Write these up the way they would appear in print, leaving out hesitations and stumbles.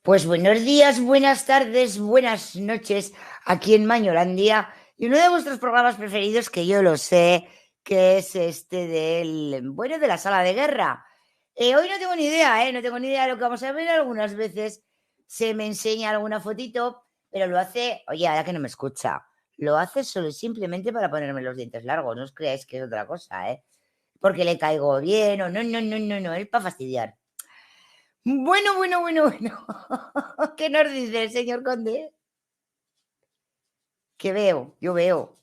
Pues buenos días, buenas tardes, buenas noches aquí en Mañolandia y uno de vuestros programas preferidos que yo lo sé, que es este de la sala de guerra. Hoy no tengo ni idea, no tengo ni idea de lo que vamos a ver. Algunas veces se me enseña alguna fotito, pero lo hace, oye, ahora que no me escucha, lo hace solo y simplemente para ponerme los dientes largos, no os creáis que es otra cosa, porque le caigo bien o no, él para fastidiar. Bueno. ¿Qué nos dice el señor conde? ¿Qué veo? Yo veo.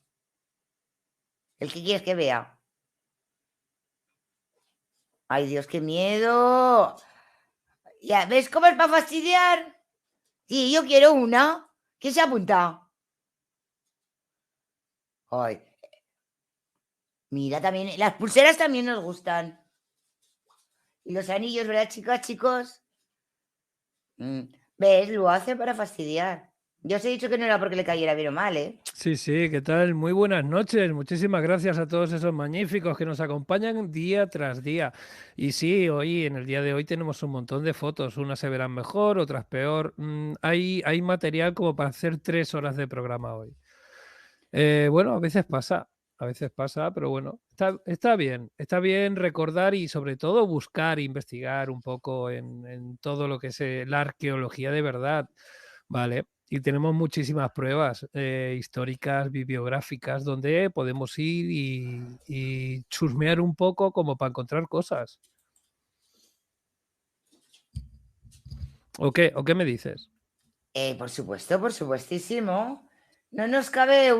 ¿El que quieres que vea? Ay, Dios, qué miedo. Ya, ¿ves cómo es para fastidiar? Sí, yo quiero una. ¿Quién se apunta? Ay, mira, también, las pulseras también nos gustan. Y los anillos, ¿verdad, chicas, chicos? Mm, ¿Ves? Lo hace para fastidiar. Yo os he dicho que no era porque le cayera bien o mal, ¿eh? Sí, sí, ¿qué tal? Muy buenas noches. Muchísimas gracias a todos esos magníficos que nos acompañan día tras día. Y sí, hoy, en el día de hoy, tenemos un montón de fotos. Unas se verán mejor, otras peor. Hay material como para hacer 3 horas de programa hoy. Bueno, a veces pasa, pero bueno, está bien recordar y sobre todo buscar, investigar un poco en todo lo que es la arqueología de verdad, ¿vale? Y tenemos muchísimas pruebas históricas, bibliográficas, donde podemos ir y chusmear un poco como para encontrar cosas. ¿O qué me dices? Por supuesto, por supuestísimo. No nos cabe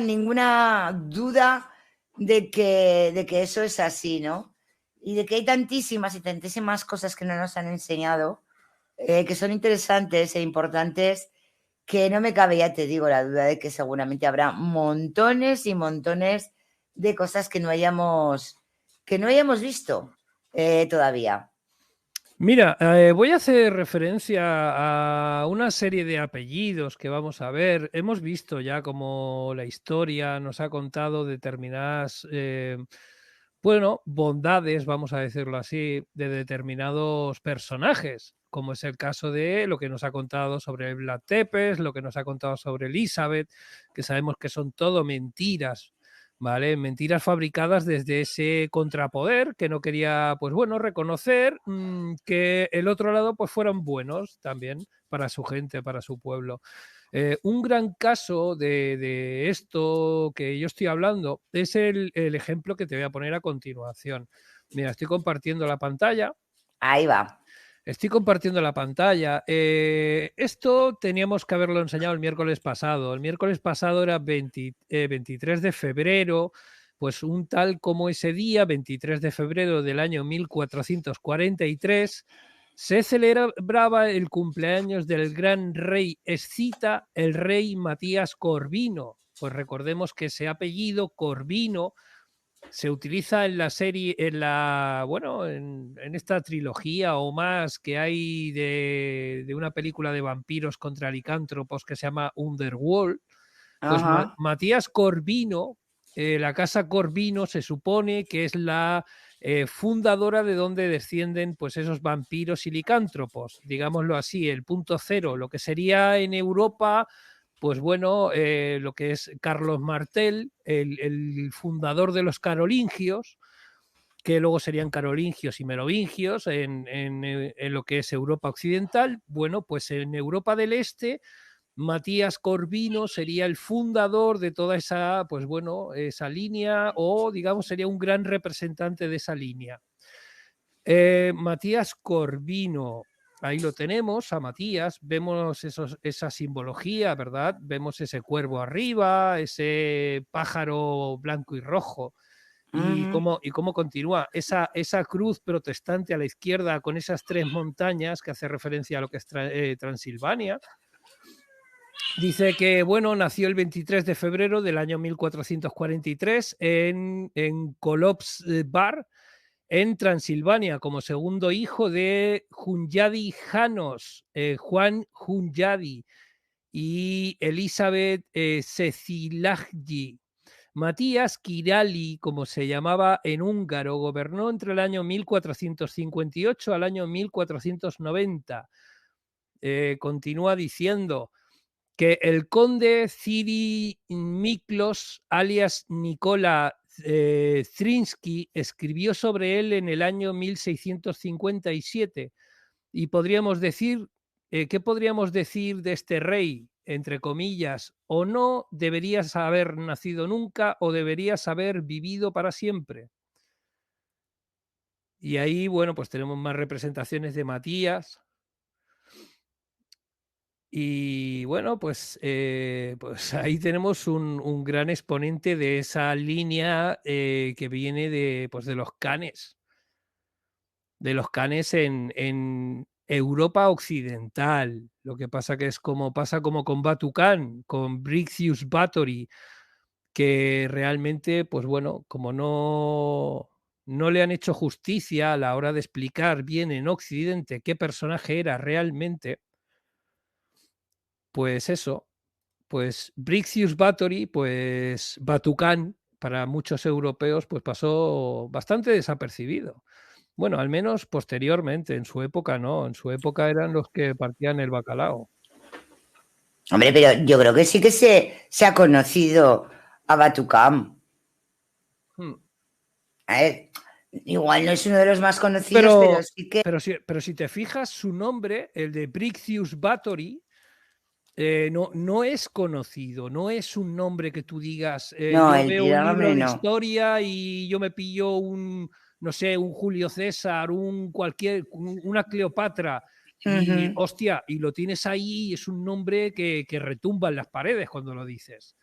ninguna duda de que eso es así, ¿no? Y de que hay tantísimas y tantísimas cosas que no nos han enseñado, que son interesantes e importantes, que no me cabe, ya te digo, la duda de que seguramente habrá montones y montones de cosas que no hayamos visto todavía. Mira, voy a hacer referencia a una serie de apellidos que vamos a ver. Hemos visto ya cómo la historia nos ha contado determinadas, bueno, bondades, vamos a decirlo así, de determinados personajes, como es el caso de lo que nos ha contado sobre Vlad Tepes, lo que nos ha contado sobre Elizabeth, que sabemos que son todo mentiras. ¿Vale? Mentiras fabricadas desde ese contrapoder que no quería, pues bueno, reconocer que el otro lado pues fueran buenos también para su gente, para su pueblo. Un gran caso de esto que yo estoy hablando es el ejemplo que te voy a poner a continuación. Mira, estoy compartiendo la pantalla. Ahí va. Estoy compartiendo la pantalla. Esto teníamos que haberlo enseñado el miércoles pasado. El miércoles pasado era 23 de febrero, pues un tal como ese día, 23 de febrero del año 1443, se celebraba el cumpleaños del gran rey escita, el rey Matías Corvino. Pues recordemos que ese apellido, Corvino, se utiliza en la serie, bueno, en esta trilogía o más que hay de una película de vampiros contra licántropos que se llama Underworld. Pues Ajá. Matías Corvino, la casa Corvino se supone que es la fundadora de donde descienden pues esos vampiros y licántropos, digámoslo así, el punto cero, lo que sería en Europa pues bueno, lo que es Carlos Martel, el fundador de los carolingios, que luego serían carolingios y merovingios en lo que es Europa Occidental. Bueno, pues en Europa del Este, Matías Corvino sería el fundador de toda esa, pues bueno, esa línea o digamos sería un gran representante de esa línea. Matías Corvino, ahí lo tenemos, a Matías, vemos esa simbología, ¿verdad? Vemos ese cuervo arriba, ese pájaro blanco y rojo. Ujú. Y cómo continúa esa cruz protestante a la izquierda con esas 3 montañas que hace referencia a lo que es Transilvania. Dice que, bueno, nació el 23 de febrero del año 1443 en Kolobsvar, en Transilvania, como segundo hijo de Hunyadi Janos, Juan Hunyadi y Elizabeth Cecilagi. Matías Kirali, como se llamaba en húngaro, gobernó entre el año 1458 al año 1490. continúa diciendo que el conde Ciri Miklos, alias Nikola Zrinski, escribió sobre él en el año 1657 y podríamos decir, ¿qué podríamos decir de este rey? Entre comillas, o no deberías haber nacido nunca o deberías haber vivido para siempre. Y ahí, bueno, pues tenemos más representaciones de Matías. Y bueno, pues ahí tenemos un gran exponente de esa línea que viene pues de los canes en Europa occidental. Lo que pasa que pasa como con Batu Khan, con Brixius Bathory, que realmente, pues bueno, como no le han hecho justicia a la hora de explicar bien en Occidente qué personaje era realmente, pues eso, pues Brixius Bathory, pues Batu Khan, para muchos europeos, pues pasó bastante desapercibido. Bueno, al menos posteriormente, en su época no, en su época eran los que partían el bacalao. Hombre, pero yo creo que sí que se ha conocido a Batu Khan. A ver, igual no es uno de los más conocidos, pero sí que... Pero si te fijas, su nombre, el de Brixius Bathory, no es conocido, no es un nombre que tú digas, No, yo el veo un libro nombre de no. historia y yo me pillo no sé, un Julio César, una Cleopatra, y hostia, y lo tienes ahí y es un nombre que retumba en las paredes cuando lo dices.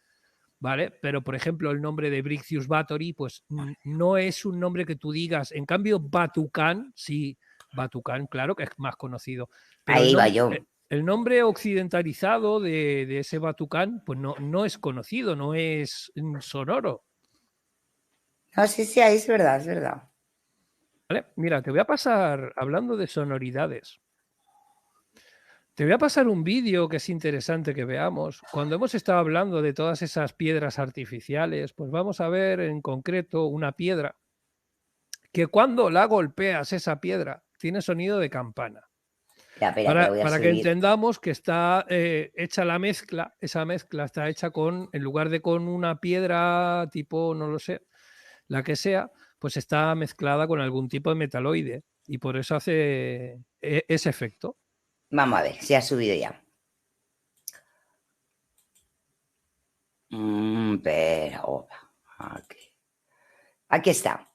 ¿Vale? Pero, por ejemplo, el nombre de Brixius Bathory, pues no es un nombre que tú digas. En cambio, Batu Khan, sí, Batu Khan, claro que es más conocido. Pero Ahí va yo. el nombre occidentalizado de ese Batu Khan, pues no es conocido, no es sonoro. No, sí, ahí es verdad, es verdad. ¿Vale? Mira, te voy a pasar, hablando de sonoridades, te voy a pasar un vídeo que es interesante que veamos. Cuando hemos estado hablando de todas esas piedras artificiales, pues vamos a ver en concreto una piedra que cuando la golpeas esa piedra tiene sonido de campana. Espera, que lo voy a Para que subir. entendamos que está hecha la mezcla, esa mezcla está hecha en lugar de con una piedra tipo, no lo sé, la que sea, pues está mezclada con algún tipo de metaloide y por eso hace ese efecto. Vamos a ver, si ha subido ya. Pero, aquí está.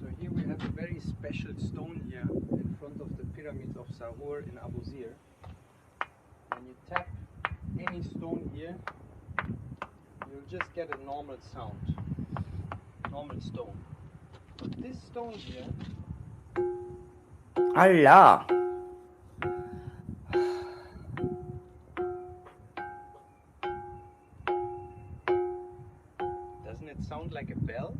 So here we have a very special stone here in front of the pyramid of Sahur in Abu Zir. When you tap any stone here, you'll just get a normal sound, normal stone. But this stone here, ¡Hala! doesn't it sound like a bell?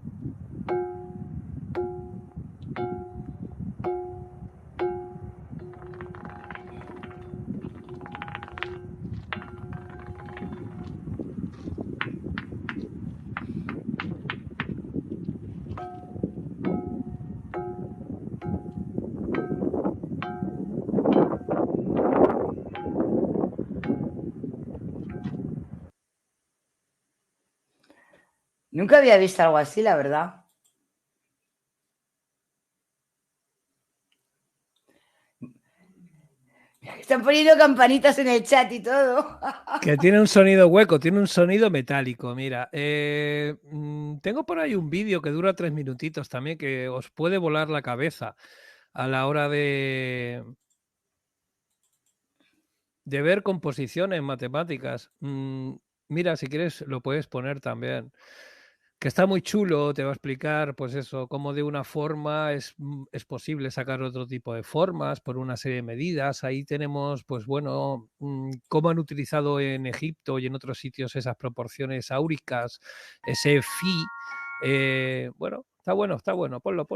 Nunca había visto algo así, la verdad. Están poniendo campanitas en el chat y todo. Que tiene un sonido hueco, tiene un sonido metálico. Mira, tengo por ahí un vídeo que dura 3 minutitos también que os puede volar la cabeza a la hora de ver composiciones matemáticas. Mira, si quieres lo puedes poner también. Que está muy chulo, te va a explicar, pues eso, cómo de una forma es posible sacar otro tipo de formas por una serie de medidas. Ahí tenemos, pues bueno, cómo han utilizado en Egipto y en otros sitios esas proporciones áuricas, ese phi. Bueno, está bueno, ponlo.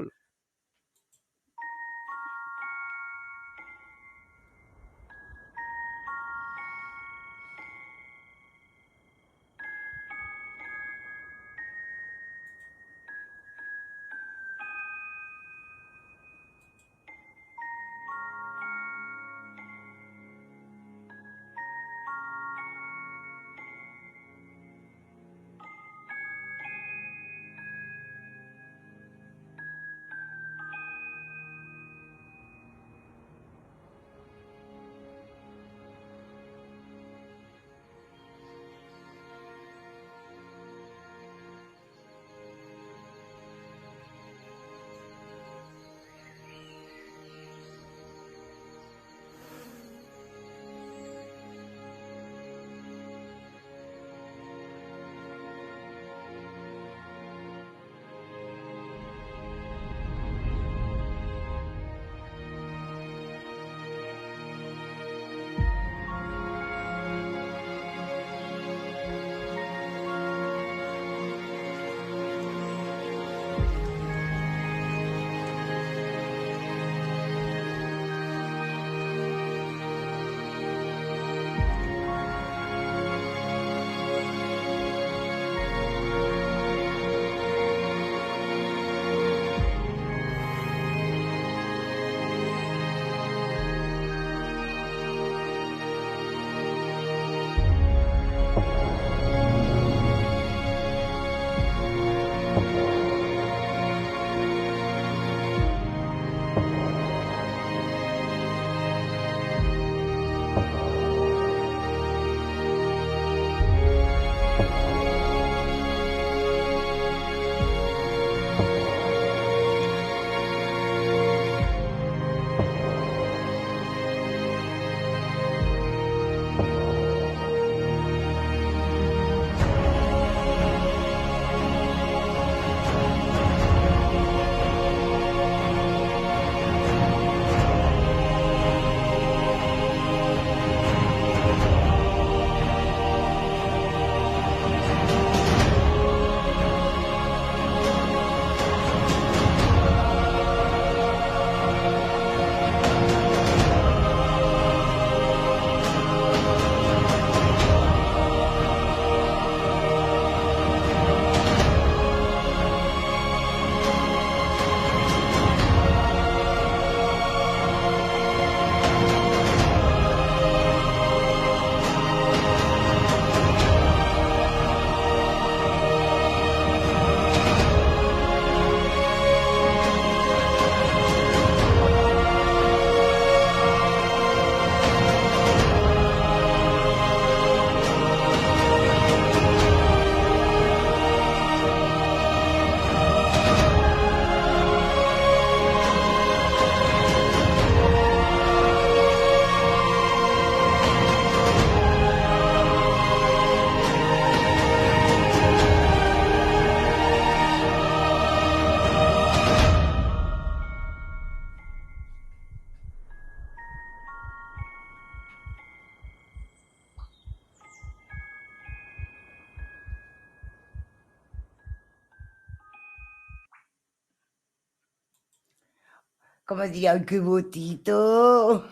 Como diría, ¡ay, qué botito!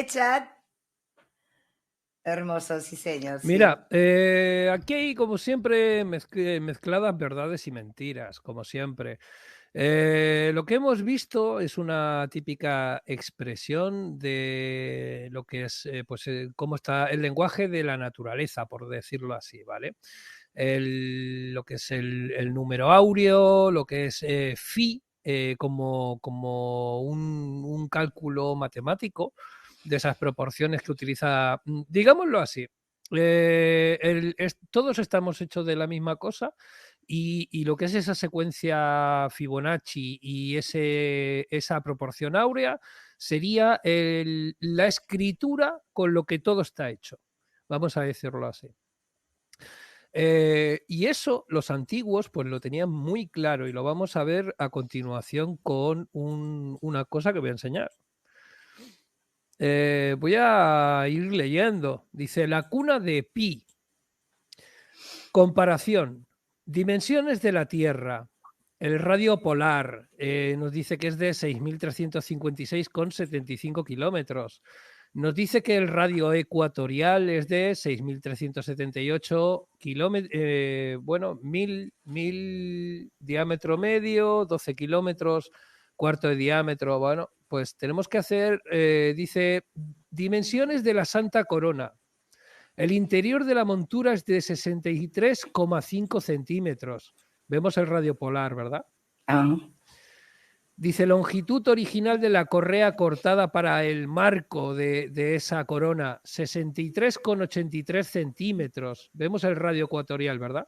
Chat. Hermoso, sí, señor. Sí. Mira, aquí hay como siempre mezcladas verdades y mentiras, como siempre. Lo que hemos visto es una típica expresión de lo que es, cómo está el lenguaje de la naturaleza, por decirlo así, ¿vale? Lo que es el número áureo, lo que es phi, como un cálculo matemático de esas proporciones que utiliza, digámoslo así, todos estamos hechos de la misma cosa y lo que es esa secuencia Fibonacci y esa proporción áurea sería la escritura con lo que todo está hecho. Vamos a decirlo así. Y eso los antiguos pues lo tenían muy claro y lo vamos a ver a continuación con una cosa que voy a enseñar. Voy a ir leyendo. Dice, la cuna de Pi. Comparación. Dimensiones de la Tierra. El radio polar nos dice que es de 6.356,75 kilómetros. Nos dice que el radio ecuatorial es de 6.378 kilómetros, bueno, 1000 diámetro medio, 12 kilómetros, cuarto de diámetro. Bueno, pues tenemos que hacer, dice, dimensiones de la Santa Corona. El interior de la montura es de 63,5 centímetros. Vemos el radio polar, ¿verdad? Ah. Dice, longitud original de la correa cortada para el marco de esa corona, 63,83 centímetros. Vemos el radio ecuatorial, ¿verdad?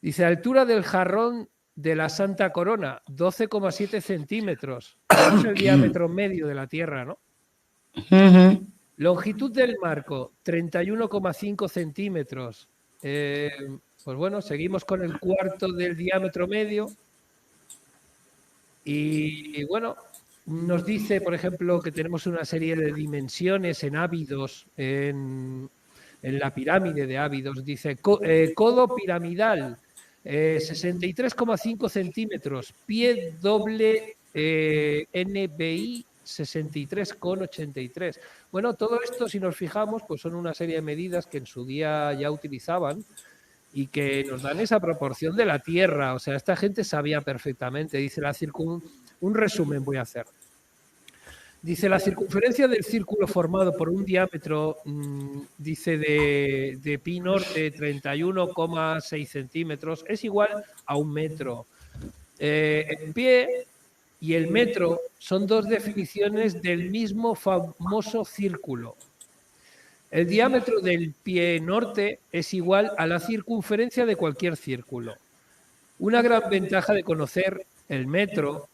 Dice, altura del jarrón de la Santa Corona, 12,7 centímetros. Vemos el diámetro medio de la Tierra, ¿no? Longitud del marco, 31,5 centímetros. Pues bueno, seguimos con el cuarto del diámetro medio. Y bueno, nos dice, por ejemplo, que tenemos una serie de dimensiones en Ábidos, en la pirámide de Ábidos. Dice, codo piramidal, 63,5 centímetros, pie doble NBI, 63,83. Bueno, todo esto, si nos fijamos, pues son una serie de medidas que en su día ya utilizaban y que nos dan esa proporción de la Tierra. O sea, esta gente sabía perfectamente. Dice un resumen voy a hacer. Dice, la circunferencia del círculo formado por un diámetro, dice, de pi norte, 31,6 centímetros, es igual a 1 metro. El pie y el metro son dos definiciones del mismo famoso círculo. El diámetro del pie norte es igual a la circunferencia de cualquier círculo. Una gran ventaja de conocer el metro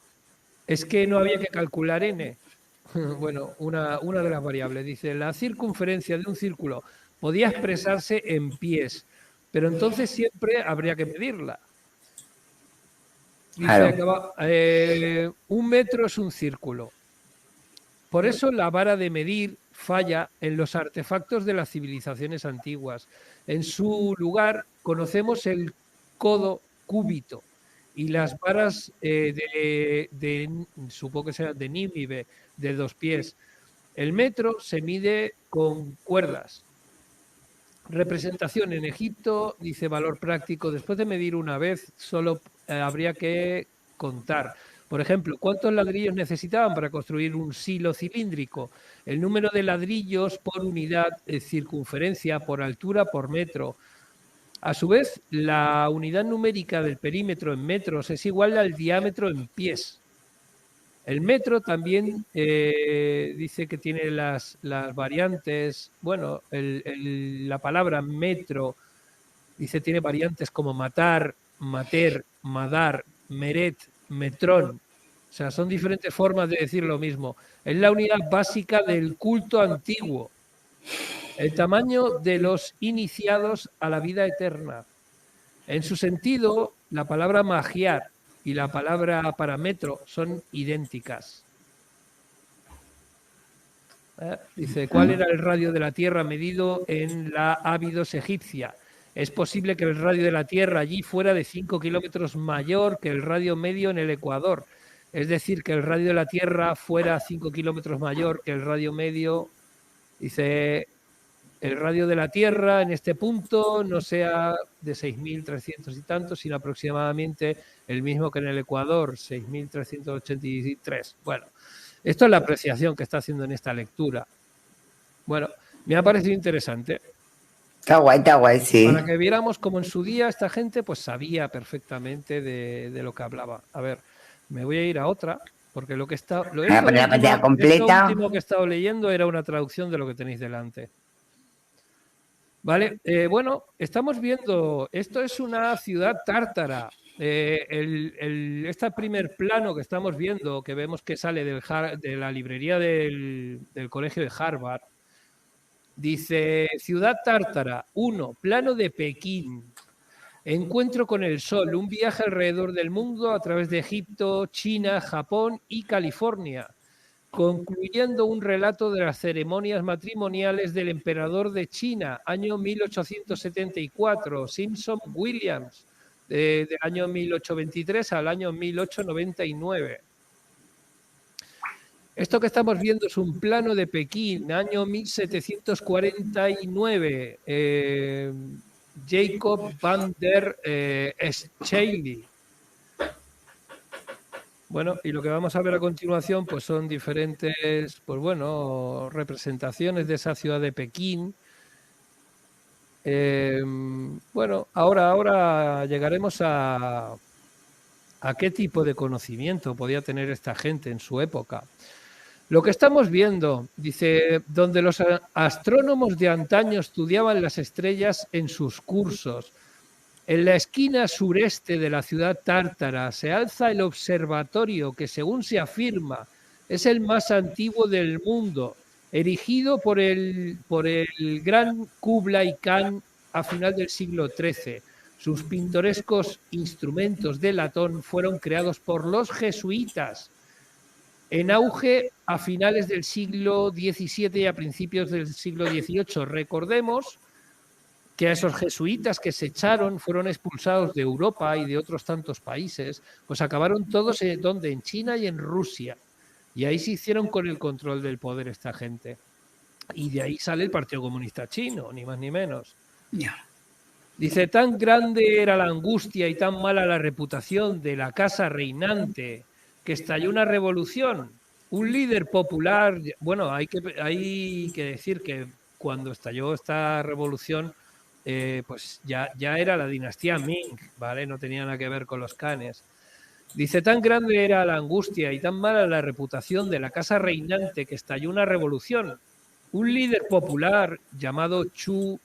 es que no había que calcular n. Bueno, una de las variables. Dice, la circunferencia de un círculo podía expresarse en pies, pero entonces siempre habría que medirla. Dice, Claro. 1 metro es un círculo. Por eso la vara de medir falla en los artefactos de las civilizaciones antiguas. En su lugar conocemos el codo cúbito y las varas supongo que sea de Nínive, de 2 pies. El metro se mide con cuerdas. Representación en Egipto, dice valor práctico. Después de medir una vez, solo habría que contar. Por ejemplo, ¿cuántos ladrillos necesitaban para construir un silo cilíndrico? El número de ladrillos por unidad, circunferencia, por altura, por metro. A su vez, la unidad numérica del perímetro en metros es igual al diámetro en pies. El metro también dice que tiene las variantes, bueno, la palabra metro, dice, tiene variantes como matar, mater, madar, meret, metrón. O sea, son diferentes formas de decir lo mismo. Es la unidad básica del culto antiguo. El tamaño de los iniciados a la vida eterna. En su sentido, la palabra magiar y la palabra para metro son idénticas. Dice, ¿cuál era el radio de la Tierra medido en la Ábidos egipcia? Es posible que el radio de la Tierra allí fuera de 5 kilómetros mayor que el radio medio en el Ecuador. es decir, que el radio de la Tierra fuera 5 kilómetros mayor que el radio medio. Dice, el radio de la Tierra en este punto no sea de 6.300 y tantos, sino aproximadamente el mismo que en el Ecuador, 6.383. Bueno, esto es la apreciación que está haciendo en esta lectura. Bueno, me ha parecido interesante. Está guay, sí. Para que viéramos cómo en su día esta gente pues sabía perfectamente de lo que hablaba. A ver, me voy a ir a otra, porque lo que está, Voy a poner la pantalla completa. Esto último que he estado leyendo era una traducción de lo que tenéis delante. Vale, bueno, estamos viendo, esto es una ciudad tártara. Este primer plano que estamos viendo, que vemos que sale de la librería del colegio de Harvard, dice, ciudad tártara, 1, plano de Pekín, encuentro con el sol, un viaje alrededor del mundo a través de Egipto, China, Japón y California, concluyendo un relato de las ceremonias matrimoniales del emperador de China, año 1874, Simpson Williams, del año 1823 al año 1899. Esto que estamos viendo es un plano de Pekín, año 1749, Jacob van der Scheele. Bueno, y lo que vamos a ver a continuación pues son diferentes, pues bueno, representaciones de esa ciudad de Pekín. Bueno, ahora llegaremos a qué tipo de conocimiento podía tener esta gente en su época. Lo que estamos viendo, dice, donde los astrónomos de antaño estudiaban las estrellas en sus cursos. En la esquina sureste de la ciudad tártara se alza el observatorio que, según se afirma, es el más antiguo del mundo, erigido por el gran Kublai Khan a final del siglo XIII. Sus pintorescos instrumentos de latón fueron creados por los jesuitas, en auge a finales del siglo XVII y a principios del siglo XVIII. Recordemos que a esos jesuitas que se echaron, fueron expulsados de Europa y de otros tantos países, pues acabaron todos donde, en China y en Rusia. Y ahí se hicieron con el control del poder esta gente. Y de ahí sale el Partido Comunista Chino, ni más ni menos. Dice, tan grande era la angustia y tan mala la reputación de la casa reinante que estalló una revolución. Un líder popular, bueno, hay que decir que cuando estalló esta revolución, pues ya era la dinastía Ming, ¿vale? No tenía nada que ver con los Khanes. Dice, tan grande era la angustia y tan mala la reputación de la casa reinante que estalló una revolución. Un líder popular llamado Chu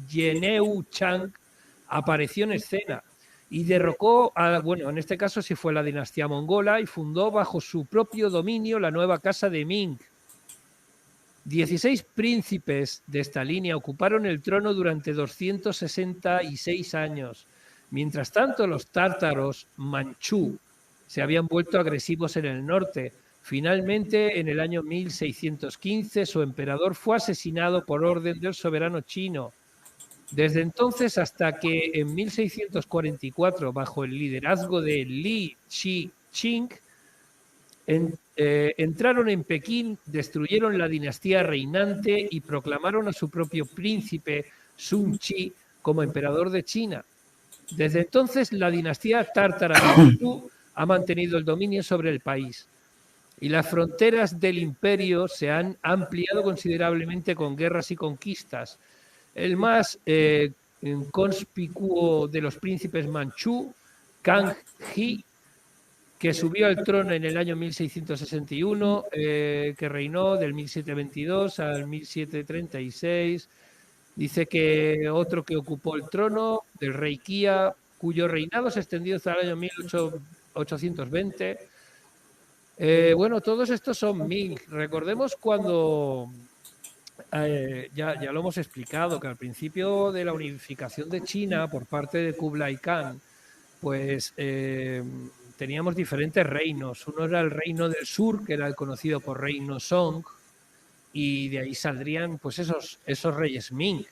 Yeneu Chang apareció en escena y derrocó bueno, en este caso sí fue la dinastía mongola, y fundó bajo su propio dominio la nueva casa de Ming. 16 príncipes de esta línea ocuparon el trono durante 266 años. Mientras tanto, los tártaros manchú se habían vuelto agresivos en el norte. Finalmente, en el año 1615, su emperador fue asesinado por orden del soberano chino. Desde entonces hasta que en 1644, bajo el liderazgo de Li Shiqing, entraron en Pekín, destruyeron la dinastía reinante y proclamaron a su propio príncipe Sun Chi como emperador de China. Desde entonces, la dinastía tártara Manchú ha mantenido el dominio sobre el país y las fronteras del imperio se han ampliado considerablemente con guerras y conquistas. El más conspicuo de los príncipes manchú, Kang He, que subió al trono en el año 1661, que reinó del 1722 al 1736. Dice que otro que ocupó el trono, del rey Kia, cuyo reinado se extendió hasta el año 1820. Bueno, todos estos son Ming. Recordemos cuando, ya lo hemos explicado, que al principio de la unificación de China por parte de Kublai Khan, pues teníamos diferentes reinos. Uno era el reino del sur, que era el conocido por reino Song, y de ahí saldrían pues esos reyes Ming,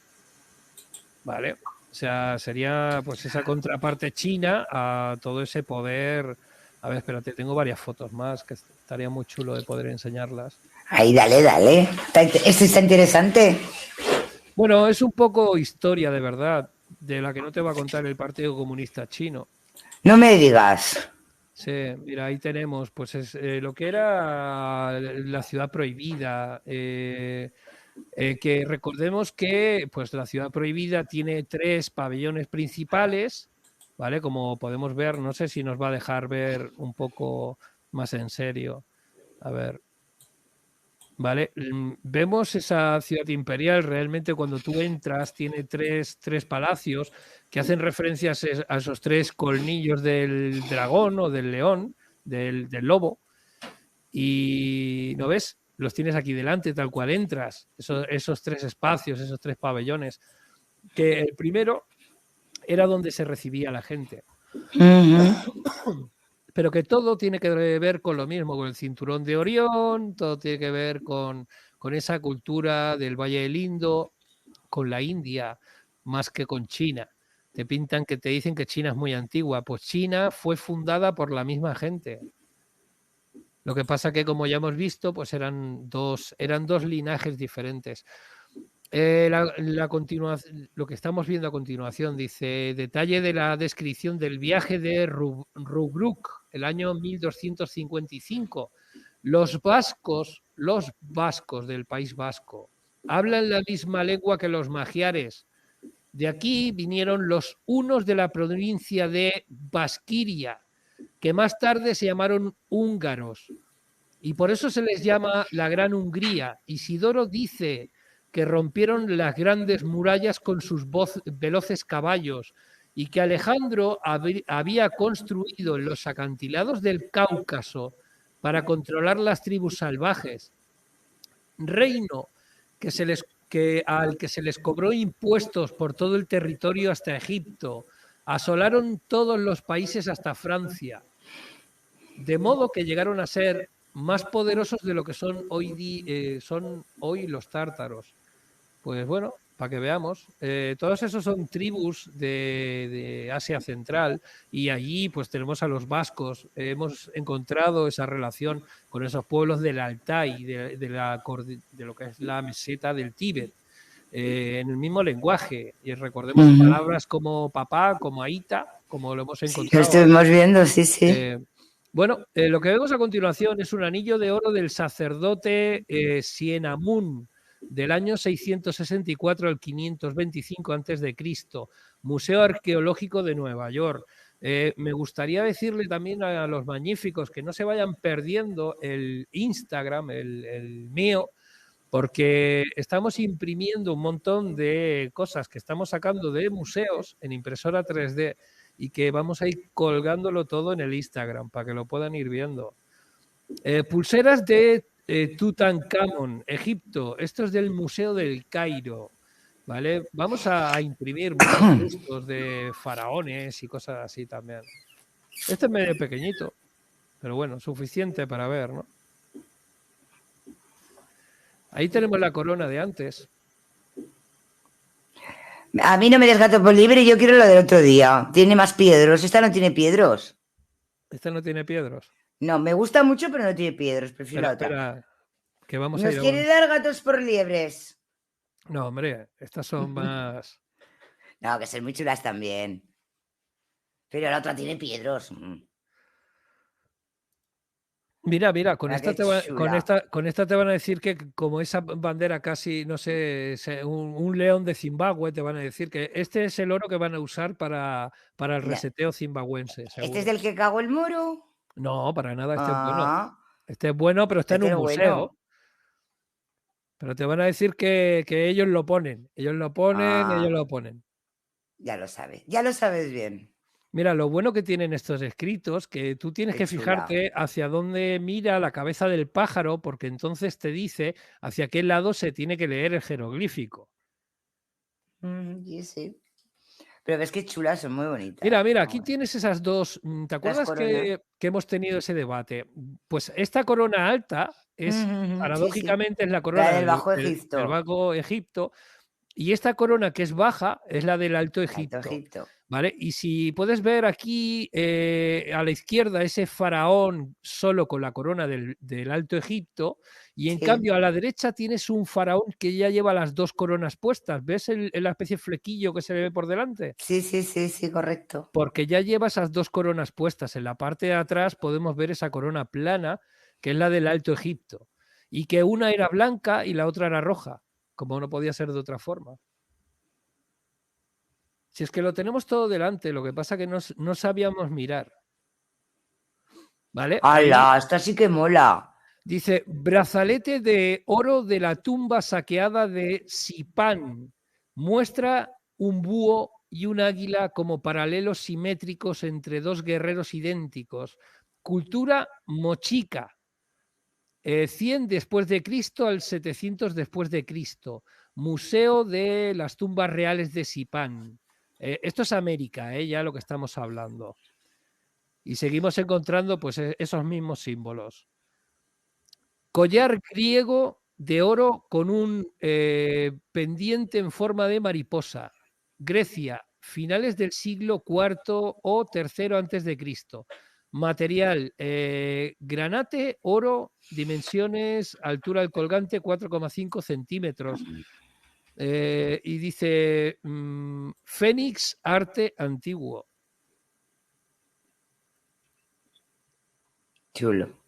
¿vale? O sea, sería pues esa contraparte china a todo ese poder A ver, espérate, tengo varias fotos más que estaría muy chulo de poder enseñarlas. Ahí, dale, dale. Este está interesante. Bueno, es un poco historia de verdad, de la que no te va a contar el Partido Comunista Chino. No me digas. Sí, mira, ahí tenemos, pues es lo que era la ciudad prohibida. Que recordemos que pues la ciudad prohibida tiene 3 pabellones principales, ¿vale? Como podemos ver, no sé si nos va a dejar ver un poco más en serio. A ver. ¿Vale? Vemos esa ciudad imperial, realmente cuando tú entras tiene tres palacios que hacen referencias a esos 3 colmillos del dragón o del león, del lobo, y ¿no ves? Los tienes aquí delante, tal cual entras, esos 3 espacios, esos 3 pabellones, que el primero era donde se recibía la gente. Pero que todo tiene que ver con lo mismo, con el cinturón de Orión, todo tiene que ver con esa cultura del Valle del Indo, con la India, más que con China. Te pintan que te dicen que China es muy antigua, pues China fue fundada por la misma gente. Lo que pasa que, como ya hemos visto, pues eran dos linajes diferentes. Lo que estamos viendo a continuación dice: detalle de la descripción del viaje de Rubruk, el año 1255. Los vascos del País Vasco, hablan la misma lengua que los magiares. De aquí vinieron los hunos de la provincia de Basquiria, que más tarde se llamaron húngaros. Y por eso se les llama la Gran Hungría. Isidoro dice que rompieron las grandes murallas con sus veloces caballos y que Alejandro había construido en los acantilados del Cáucaso para controlar las tribus salvajes. Reino al que se les cobró impuestos por todo el territorio hasta Egipto. Asolaron todos los países hasta Francia. De modo que llegaron a ser más poderosos de lo que son hoy los tártaros. Pues bueno, para que veamos, todos esos son tribus de Asia Central y allí pues tenemos a los vascos. Hemos encontrado esa relación con esos pueblos del Altai, de lo que es la meseta del Tíbet, en el mismo lenguaje. Y recordemos palabras como papá, como aita, como lo hemos encontrado. Sí, lo estuvimos viendo, sí, sí. Bueno, lo que vemos a continuación es un anillo de oro del sacerdote Sienamun, del año 664 al 525 a.C., Museo Arqueológico de Nueva York. Me gustaría decirle también a los magníficos que no se vayan perdiendo el Instagram, el mío, porque estamos imprimiendo un montón de cosas que estamos sacando de museos en impresora 3D y que vamos a ir colgándolo todo en el Instagram para que lo puedan ir viendo. Pulseras de Tutankamón, Egipto. Esto es del Museo del Cairo. ¿Vale? Vamos a imprimir muchos bustos de faraones y cosas así también. Este es medio pequeñito, pero bueno, suficiente para ver, ¿no? Ahí tenemos la corona de antes. A mí no me des gato por libre, yo quiero lo del otro día. Tiene más piedros. Esta no tiene piedros. Esta no tiene piedros. No, me gusta mucho, pero no tiene piedros. Prefiero la otra. Espera, que vamos Nos quiere dar gatos por liebres. No, hombre, estas son más... No, que son muy chulas también. Pero la otra tiene piedros. Mira, con esta te van a decir que como esa bandera casi, no sé, un león de Zimbabue, te van a decir que este es el oro que van a usar para el reseteo zimbabuense. Seguro. ¿Este es del que cagó el muro? No, para nada, este es bueno. Este es bueno, pero está en un museo. Bueno. Pero te van a decir que ellos lo ponen. Ellos lo ponen. Ya lo sabes bien. Mira, lo bueno que tienen estos escritos, que tú tienes que fijarte hacia dónde mira la cabeza del pájaro, porque entonces te dice hacia qué lado se tiene que leer el jeroglífico. Sí. Pero ves que chulas, son muy bonitas. Mira, aquí tienes esas dos. ¿Te acuerdas que hemos tenido ese debate? Pues esta corona alta es, paradójicamente, es la corona del Bajo Egipto. Del Bajo Egipto. Y esta corona que es baja es la del Alto Alto Egipto. Egipto. ¿Vale? Y si puedes ver aquí a la izquierda ese faraón solo con la corona del Alto Egipto, y en Sí. cambio a la derecha tienes un faraón que ya lleva las dos coronas puestas. ¿Ves la especie de flequillo que se le ve por delante? Sí, sí, sí, sí, correcto. Porque ya lleva esas dos coronas puestas. En la parte de atrás podemos ver esa corona plana, que es la del Alto Egipto, y que una era blanca y la otra era roja, como no podía ser de otra forma. Si es que lo tenemos todo delante, lo que pasa que no sabíamos mirar. ¿Vale? Ahí ¡Hala! Esta sí que mola. dice, brazalete de oro de la tumba saqueada de Sipán. Muestra un búho y un águila como paralelos simétricos entre dos guerreros idénticos. Cultura mochica. 100 después de Cristo al 700 después de Cristo. Museo de las tumbas reales de Sipán. Esto es América, ya lo que estamos hablando. Y seguimos encontrando pues esos mismos símbolos. Collar griego de oro con un pendiente en forma de mariposa. Grecia, finales del siglo IV o III antes de Cristo. Material, granate, oro, dimensiones, altura del colgante 4,5 centímetros. Y dice Fénix, arte antiguo. Chulo.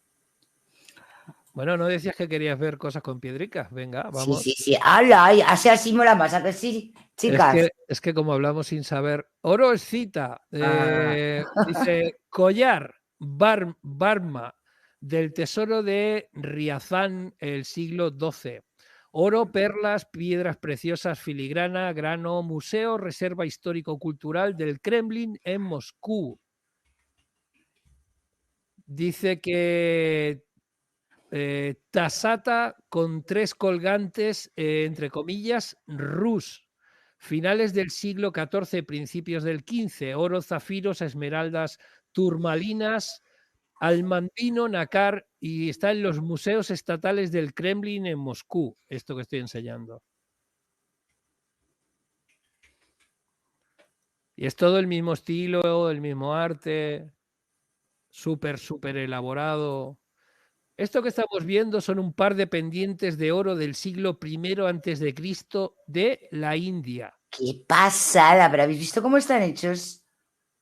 Bueno, ¿no decías que querías ver cosas con piedricas? Venga, Sí, vamos. sí, sí. ¡Hala! Ay, así mola más, ¿a que sí, chicas? Es que como hablamos sin saber, oro es cita. Ah. Dice collar, Barma, del tesoro de Riazán, el siglo XII. Oro, perlas, piedras preciosas, filigrana, grano, museo, reserva histórico-cultural del Kremlin en Moscú. Dice que tasata con 3 colgantes, entre comillas, rus. Finales del siglo XIV, principios del XV, oro, zafiros, esmeraldas, turmalinas, almandino, nácar, y está en los museos estatales del Kremlin en Moscú, esto que estoy enseñando. Y es todo el mismo estilo, el mismo arte, súper elaborado. Esto que estamos viendo son un par de pendientes de oro del siglo I antes de Cristo de la India. ¡Qué pasada! ¿Pero habéis visto cómo están hechos?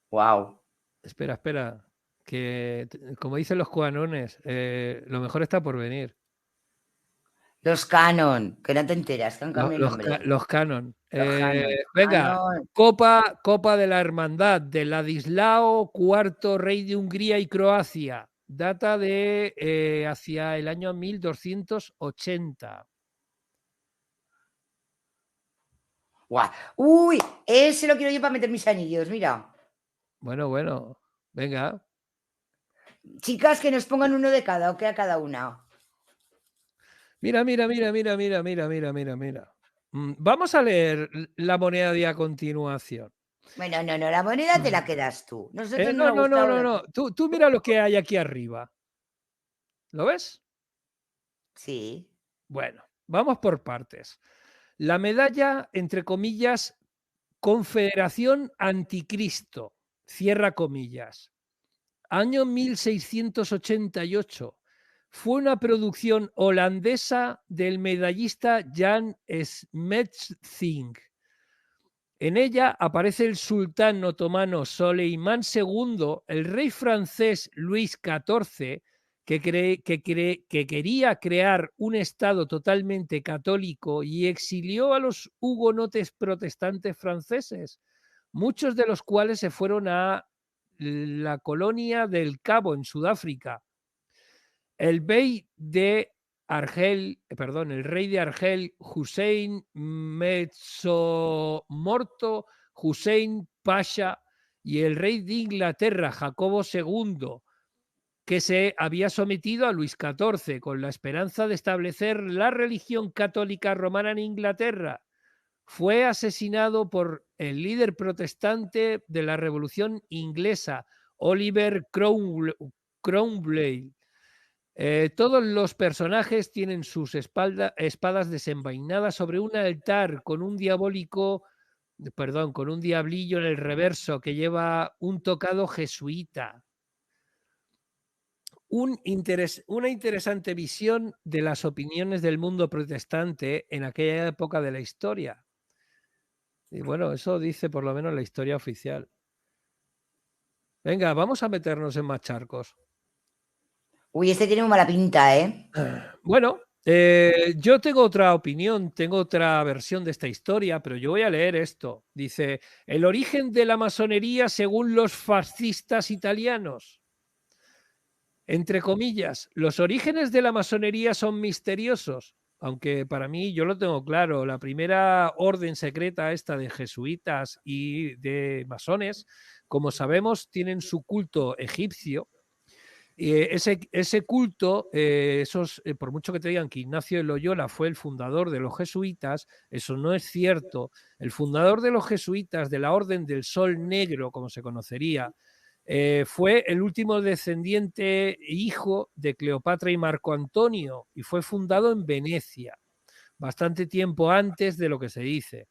¡Wow! Espera, que como dicen los cuanones, lo mejor está por venir. Los Canon, que no te enteras, que han cambiado el nombre. Los canon. Los Canon. Venga, Canon. Copa de la Hermandad de Ladislao IV, rey de Hungría y Croacia. Data de hacia el año 1280. ¡Guau! ¡Uy! Ese lo quiero yo para meter mis anillos, mira. Bueno, venga. Chicas, que nos pongan uno de cada o que a cada una. Mira. Vamos a leer la moneda de a continuación. Bueno, no, la moneda te la quedas tú. Nosotros No. nos ha gustado. Tú mira lo que hay aquí arriba. ¿Lo ves? Sí. Bueno, vamos por partes. La medalla, entre comillas, Confederación Anticristo, cierra comillas. Año 1688. Fue una producción holandesa del medallista Jan Smeetsink. En ella aparece el sultán otomano Soleimán II, el rey francés Luis XIV, que quería crear un estado totalmente católico y exilió a los hugonotes protestantes franceses, muchos de los cuales se fueron a la colonia del Cabo en Sudáfrica. El rey de Argel, Hussein Mezzomorto, Hussein Pasha, y el rey de Inglaterra, Jacobo II, que se había sometido a Luis XIV con la esperanza de establecer la religión católica romana en Inglaterra, fue asesinado por el líder protestante de la Revolución Inglesa, Oliver Cromwell. Todos los personajes tienen sus espadas desenvainadas sobre un altar con un con un diablillo en el reverso que lleva un tocado jesuita. Una interesante visión de las opiniones del mundo protestante en aquella época de la historia. Y bueno, eso dice por lo menos la historia oficial. Venga, vamos a meternos en más charcos. Uy, este tiene muy mala pinta, ¿eh? Bueno, yo tengo otra opinión, tengo otra versión de esta historia, pero yo voy a leer esto. Dice, el origen de la masonería según los fascistas italianos. Entre comillas, los orígenes de la masonería son misteriosos, aunque para mí yo lo tengo claro. La primera orden secreta esta de jesuitas y de masones, como sabemos, tienen su culto egipcio. Ese culto, por mucho que te digan que Ignacio de Loyola fue el fundador de los jesuitas, eso no es cierto. El fundador de los jesuitas, de la Orden del Sol Negro, como se conocería, fue el último descendiente hijo de Cleopatra y Marco Antonio y fue fundado en Venecia, bastante tiempo antes de lo que se dice.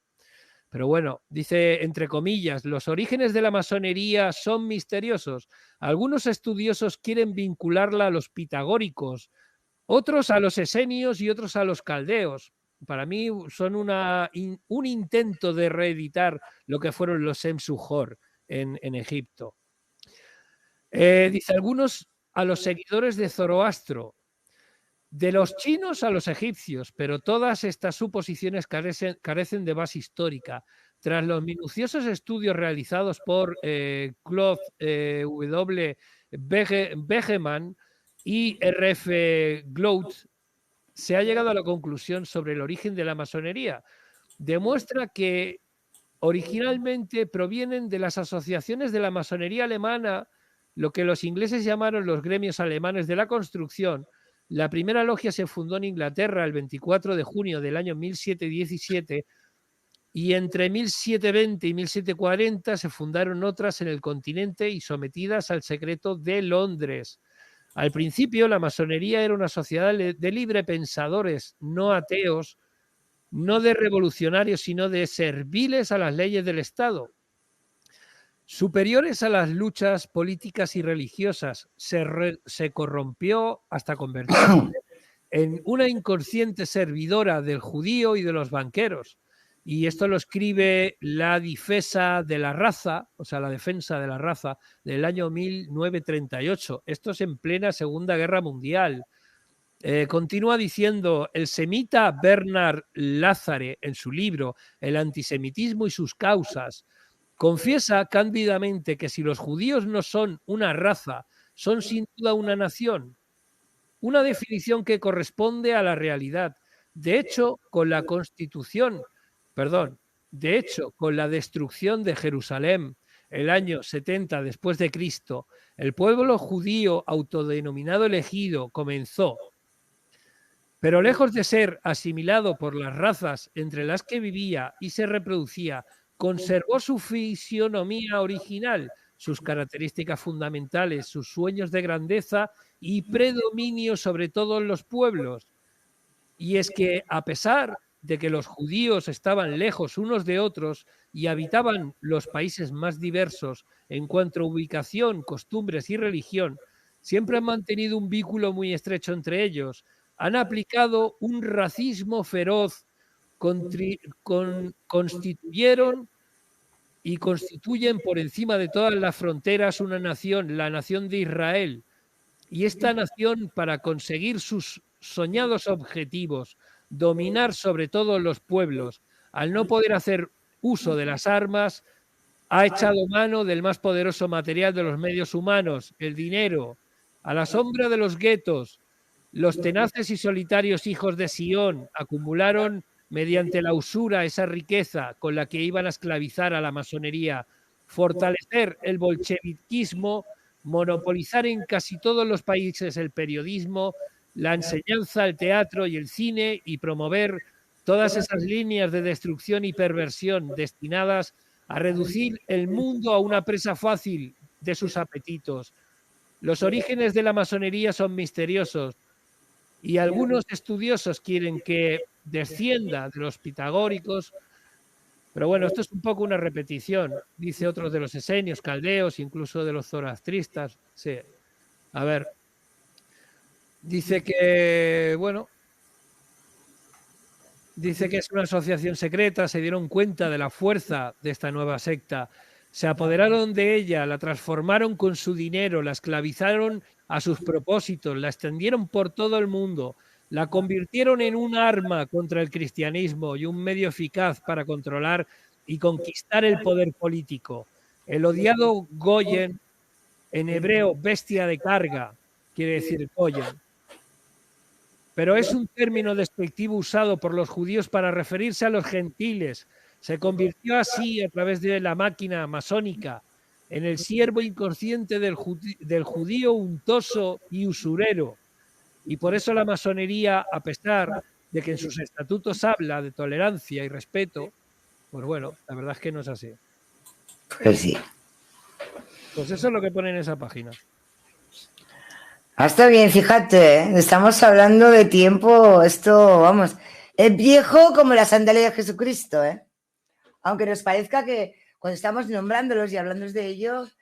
Pero bueno, dice entre comillas, los orígenes de la masonería son misteriosos. Algunos estudiosos quieren vincularla a los pitagóricos, otros a los esenios y otros a los caldeos. Para mí son un intento de reeditar lo que fueron los Semsuhor en Egipto. Dice algunos a los seguidores de Zoroastro, de los chinos a los egipcios, pero todas estas suposiciones carecen de base histórica. Tras los minuciosos estudios realizados por Claude W. Begeman y R.F. Glout, se ha llegado a la conclusión sobre el origen de la masonería. Demuestra que originalmente provienen de las asociaciones de la masonería alemana, lo que los ingleses llamaron los gremios alemanes de la construcción. La primera logia se fundó en Inglaterra el 24 de junio del año 1717 y entre 1720 y 1740 se fundaron otras en el continente y sometidas al secreto de Londres. Al principio, la masonería era una sociedad de librepensadores, no ateos, no de revolucionarios, sino de serviles a las leyes del Estado. Superiores a las luchas políticas y religiosas, se corrompió hasta convertirse en una inconsciente servidora del judío y de los banqueros. Y esto lo escribe la Difesa de la Raza, o sea, la defensa de la raza, del año 1938. Esto es en plena Segunda Guerra Mundial. Continúa diciendo el semita Bernard Lazare en su libro El antisemitismo y sus causas. Confiesa cándidamente que si los judíos no son una raza, son sin duda una nación. Una definición que corresponde a la realidad. De hecho, con la destrucción de Jerusalén, el año 70 después de Cristo, el pueblo judío autodenominado elegido comenzó. Pero lejos de ser asimilado por las razas entre las que vivía y se reproducía, conservó su fisionomía original, sus características fundamentales, sus sueños de grandeza y predominio sobre todos los pueblos. Y es que, a pesar de que los judíos estaban lejos unos de otros y habitaban los países más diversos en cuanto a ubicación, costumbres y religión, siempre han mantenido un vínculo muy estrecho entre ellos. Han aplicado un racismo feroz, constituyeron y constituyen por encima de todas las fronteras una nación, la nación de Israel. Y esta nación, para conseguir sus soñados objetivos, dominar sobre todos los pueblos, al no poder hacer uso de las armas, ha echado mano del más poderoso material de los medios humanos, el dinero. A la sombra de los guetos, los tenaces y solitarios hijos de Sión acumularon mediante la usura esa riqueza con la que iban a esclavizar a la masonería, fortalecer el bolcheviquismo, monopolizar en casi todos los países el periodismo, la enseñanza, el teatro y el cine y promover todas esas líneas de destrucción y perversión destinadas a reducir el mundo a una presa fácil de sus apetitos. Los orígenes de la masonería son misteriosos y algunos estudiosos quieren que descienda de los pitagóricos, pero bueno, esto es un poco una repetición, dice otros de los esenios, caldeos, incluso de los zoroastristas. Sí. A ver, dice que, bueno, dice que es una asociación secreta, se dieron cuenta de la fuerza de esta nueva secta, se apoderaron de ella, la transformaron con su dinero, la esclavizaron a sus propósitos, la extendieron por todo el mundo, la convirtieron en un arma contra el cristianismo y un medio eficaz para controlar y conquistar el poder político. El odiado Goyen, en hebreo bestia de carga, quiere decir Goyen, pero es un término despectivo usado por los judíos para referirse a los gentiles. Se convirtió así, a través de la máquina masónica, en el siervo inconsciente del judío untoso y usurero. Y por eso la masonería, a pesar de que en sus estatutos habla de tolerancia y respeto, pues bueno, la verdad es que no es así. Pues sí. Pues eso es lo que pone en esa página. Está bien, fíjate, ¿eh? Estamos hablando de tiempo, esto, vamos, es viejo como la sandalia de Jesucristo, ¿eh? Aunque nos parezca que cuando estamos nombrándolos y hablando de ellos,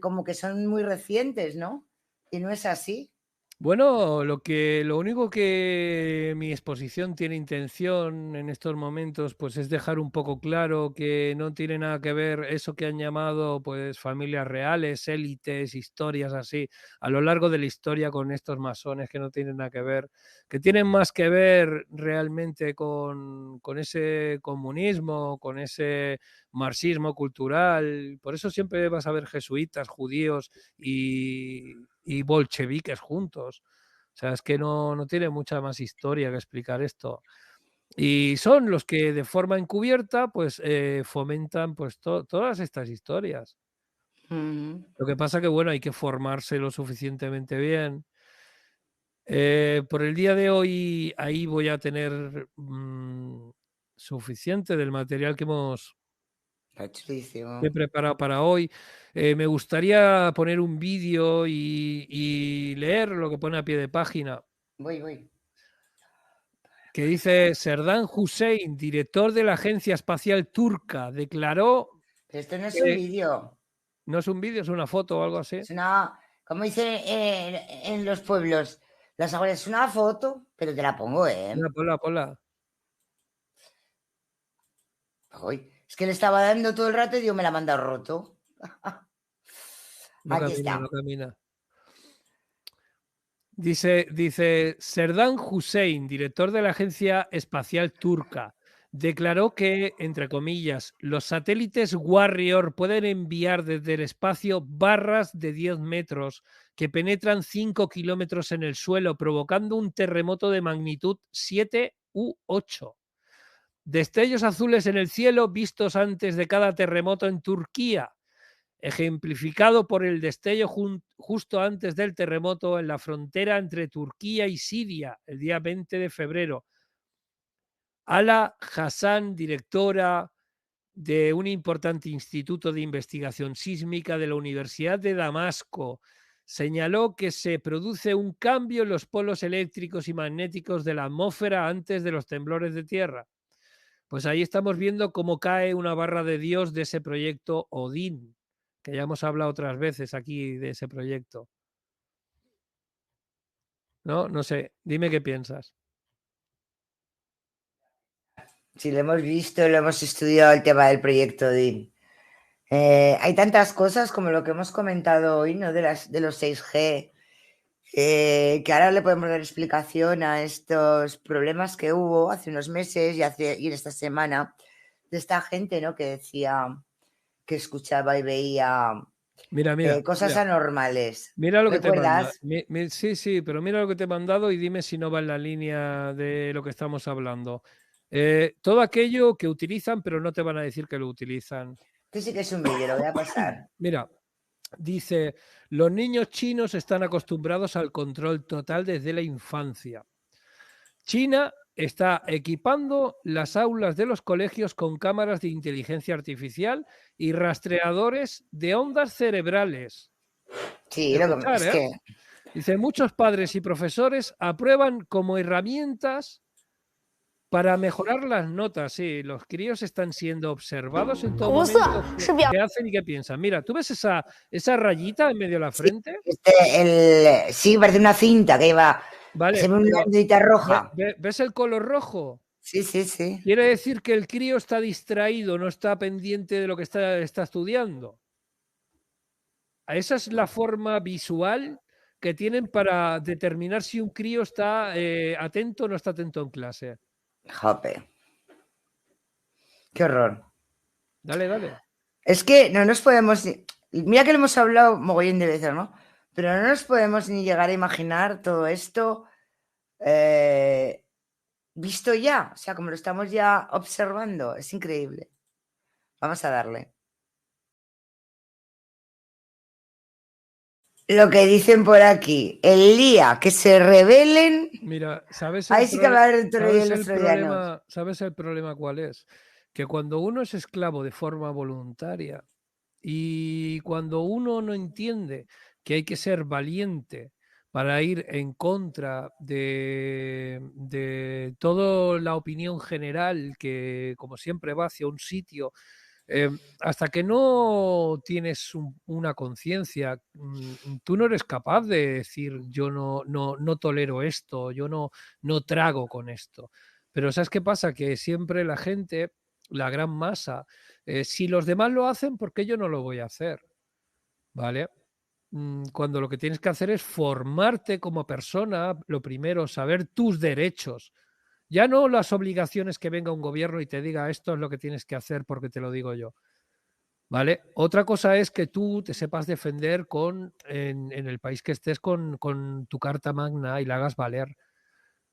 como que son muy recientes, ¿no? Y no es así. Bueno, lo único que mi exposición tiene intención en estos momentos, pues es dejar un poco claro que no tiene nada que ver eso que han llamado pues familias reales, élites, historias así, a lo largo de la historia con estos masones que no tienen nada que ver, que tienen más que ver realmente con ese comunismo, con ese marxismo cultural. Por eso siempre vas a ver jesuitas, judíos y bolcheviques juntos. O sea, es que no tiene mucha más historia que explicar esto. Y son los que de forma encubierta pues fomentan pues todas estas historias. Lo que pasa que, bueno, hay que formarse lo suficientemente bien. Por el día de hoy ahí voy a tener suficiente del material que he preparado para hoy. Me gustaría poner un vídeo y leer lo que pone a pie de página. Voy. Que dice Serdán Hussein, director de la Agencia Espacial Turca, declaró... Pero esto no es un vídeo. No es un vídeo, es una foto o algo así. Es una, como dicen en los pueblos, las abuelas, es una foto, pero te la pongo, ¿eh? Ponla. Uy, es que le estaba dando todo el rato y digo, me la ha mandado roto. Aquí está. No camina. Dice Serdán Hussein, director de la Agencia Espacial Turca, declaró que, entre comillas, los satélites Warrior pueden enviar desde el espacio barras de 10 metros que penetran 5 kilómetros en el suelo, provocando un terremoto de magnitud 7 u 8. Destellos azules en el cielo vistos antes de cada terremoto en Turquía, ejemplificado por el destello justo antes del terremoto en la frontera entre Turquía y Siria, el día 20 de febrero. Ala Hassan, directora de un importante instituto de investigación sísmica de la Universidad de Damasco, señaló que se produce un cambio en los polos eléctricos y magnéticos de la atmósfera antes de los temblores de tierra. Pues ahí estamos viendo cómo cae una barra de Dios de ese proyecto Odín, que ya hemos hablado otras veces aquí de ese proyecto. No sé, dime qué piensas. Sí, lo hemos visto, lo hemos estudiado el tema del proyecto Odín. Hay tantas cosas como lo que hemos comentado hoy, ¿no? De los 6G, que ahora le podemos dar explicación a estos problemas que hubo hace unos meses y en esta semana de esta gente, ¿no? Que decía que escuchaba y veía cosas anormales. Mira lo que te he mandado. Sí, pero mira lo que te he mandado y dime si no va en la línea de lo que estamos hablando. Todo aquello que utilizan, pero no te van a decir que lo utilizan. Este sí que es un vídeo, lo voy a pasar. Mira, dice, los niños chinos están acostumbrados al control total desde la infancia. China está equipando las aulas de los colegios con cámaras de inteligencia artificial y rastreadores de ondas cerebrales. Sí, Escuchar, es que Dice, muchos padres y profesores aprueban como herramientas para mejorar las notas. Sí, los críos están siendo observados en todo momento. ¿Qué hacen y qué piensan? Mira, ¿tú ves esa rayita en medio de la sí, frente? sí, parece una cinta que iba, se Vale, ve una pero rayita roja. ¿ves el color rojo? Sí, sí, sí. Quiere decir que el crío está distraído, no está pendiente de lo que está estudiando. Esa es la forma visual que tienen para determinar si un crío está atento o no está atento en clase. Jope. Qué horror. Dale, dale. Es que no nos podemos. Mira que lo hemos hablado mogollón de veces, ¿no? Pero no nos podemos ni llegar a imaginar todo esto visto ya. O sea, como lo estamos ya observando. Es increíble. Vamos a darle. Lo que dicen por aquí, el día que se rebelen, Mira, ahí sí que va a haber de los troyanos. ¿Sabes el problema cuál es? Que cuando uno es esclavo de forma voluntaria y cuando uno no entiende que hay que ser valiente para ir en contra de toda la opinión general que, como siempre, va hacia un sitio, hasta que no tienes una conciencia, tú no eres capaz de decir yo no tolero esto, yo no trago con esto. Pero ¿sabes qué pasa? Que siempre la gente, la gran masa, si los demás lo hacen, ¿por qué yo no lo voy a hacer? ¿Vale? Cuando lo que tienes que hacer es formarte como persona, lo primero, saber tus derechos. Ya no las obligaciones que venga un gobierno y te diga esto es lo que tienes que hacer porque te lo digo yo. ¿Vale? Otra cosa es que tú te sepas defender en el país que estés con tu carta magna y la hagas valer.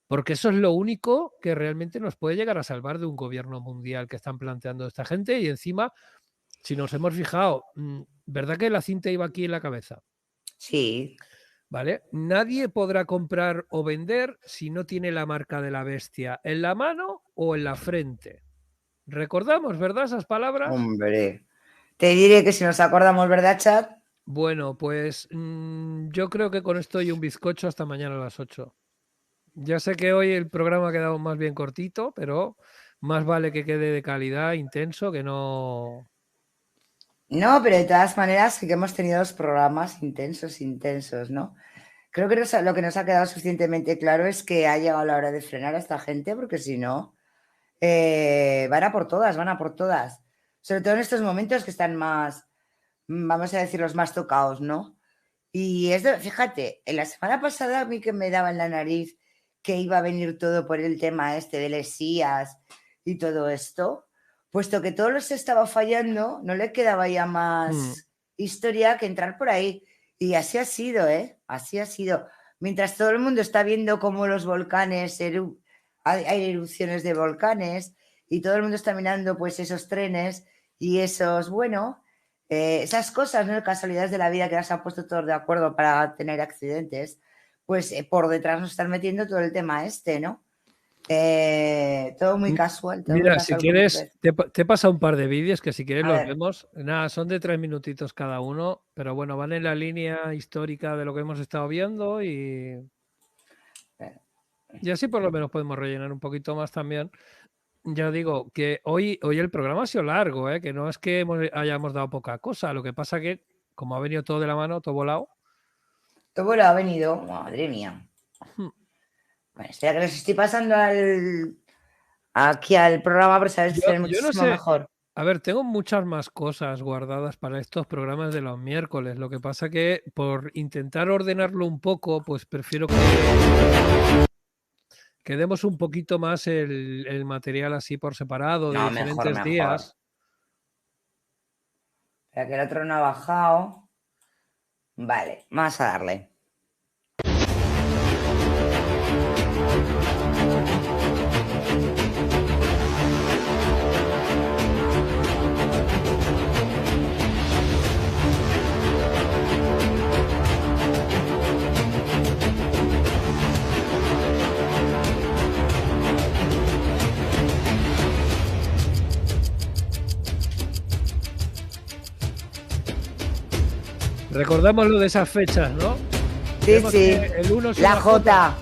Porque eso es lo único que realmente nos puede llegar a salvar de un gobierno mundial que están planteando esta gente. Y encima, si nos hemos fijado, ¿verdad que la cinta iba aquí en la cabeza? Sí. ¿Vale? Nadie podrá comprar o vender si no tiene la marca de la bestia en la mano o en la frente. ¿Recordamos, verdad, esas palabras? Hombre, te diré que si nos acordamos, ¿verdad, chat? Bueno, pues yo creo que con esto y un bizcocho hasta mañana a las 8. Ya sé que hoy el programa ha quedado más bien cortito, pero más vale que quede de calidad, intenso, que no... No, pero de todas maneras sí que hemos tenido los programas intensos, ¿no? Creo que lo que nos ha quedado suficientemente claro es que ha llegado la hora de frenar a esta gente, porque si no, van a por todas. Sobre todo en estos momentos que están más, vamos a decir, los más tocados, ¿no? Y fíjate, en la semana pasada a mí que me daba en la nariz que iba a venir todo por el tema este de Lesías y todo esto, puesto que todo los estaba fallando, no le quedaba ya más historia que entrar por ahí. Y así ha sido, ¿eh? Así ha sido. Mientras todo el mundo está viendo cómo los volcanes, hay erupciones de volcanes y todo el mundo está mirando pues esos trenes y esos, bueno, esas cosas, ¿no? Casualidades de la vida que nos han puesto todos de acuerdo para tener accidentes, pues por detrás nos están metiendo todo el tema este, ¿no? Todo muy casual. Todo Mira, muy si casual, quieres, te he pasado un par de vídeos que si quieres A los ver. vemos. Nada, son de 3 minutitos cada uno, pero bueno, van en la línea histórica de lo que hemos estado viendo y así por lo menos podemos rellenar un poquito más también. Ya digo que hoy el programa ha sido largo, ¿eh? Que no es que hayamos dado poca cosa, lo que pasa que como ha venido todo de la mano, todo volado. Todo lo ha venido, madre mía. Bueno, espera que les estoy pasando aquí al programa para saber si es muchísimo no sé, mejor. A ver, tengo muchas más cosas guardadas para estos programas de los miércoles. Lo que pasa que por intentar ordenarlo un poco, pues prefiero que demos un poquito más el material así por separado de diferentes días. Espera que el otro no ha bajado. Vale, vamos a darle. Recordamos lo de esas fechas, ¿no? Sí, Vemos sí. que el 1 es La una J.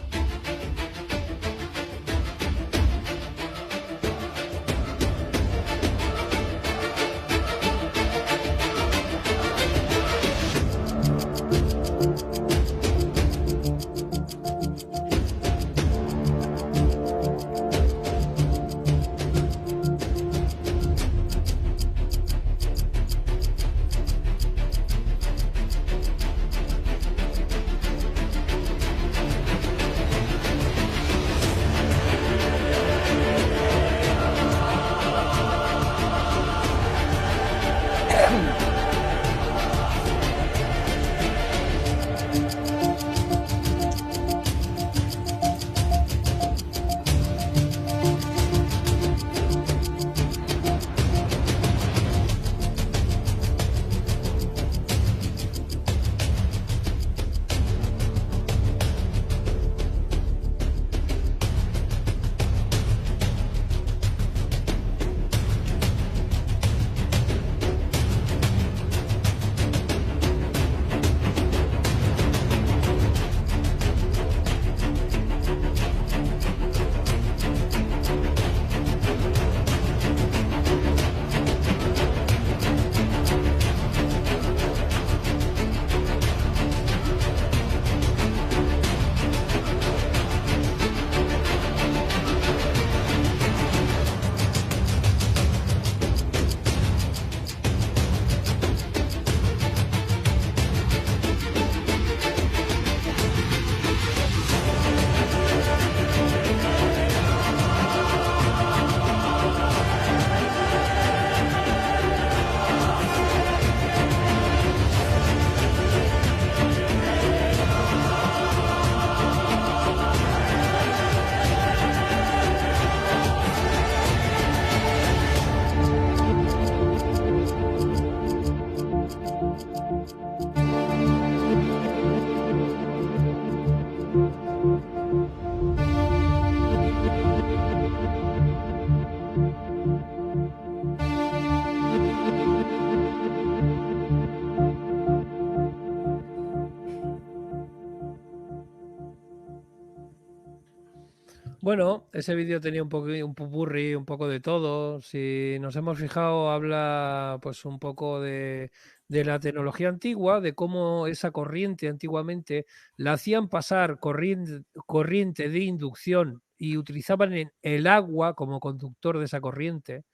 Bueno, ese vídeo tenía un popurrí, un poco de todo. Si nos hemos fijado, habla pues un poco de la tecnología antigua, de cómo esa corriente antiguamente la hacían pasar corriente de inducción y utilizaban el agua como conductor de esa corriente.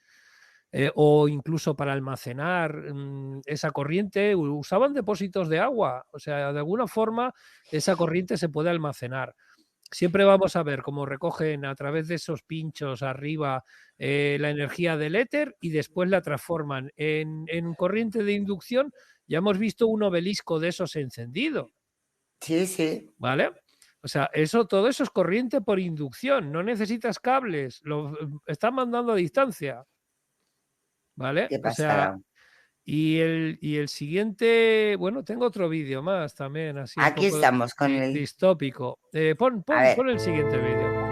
O incluso para almacenar esa corriente, usaban depósitos de agua. O sea, de alguna forma esa corriente se puede almacenar. Siempre vamos a ver cómo recogen a través de esos pinchos arriba la energía del éter y después la transforman en corriente de inducción. Ya hemos visto un obelisco de esos encendido, Sí, sí. ¿vale? O sea, todo eso es corriente por inducción, no necesitas cables, lo están mandando a distancia, ¿vale? ¿Qué O sea, pasará? y el siguiente, bueno, tengo otro vídeo más también, así un Aquí poco estamos con el... distópico. A ver. Pon el siguiente vídeo.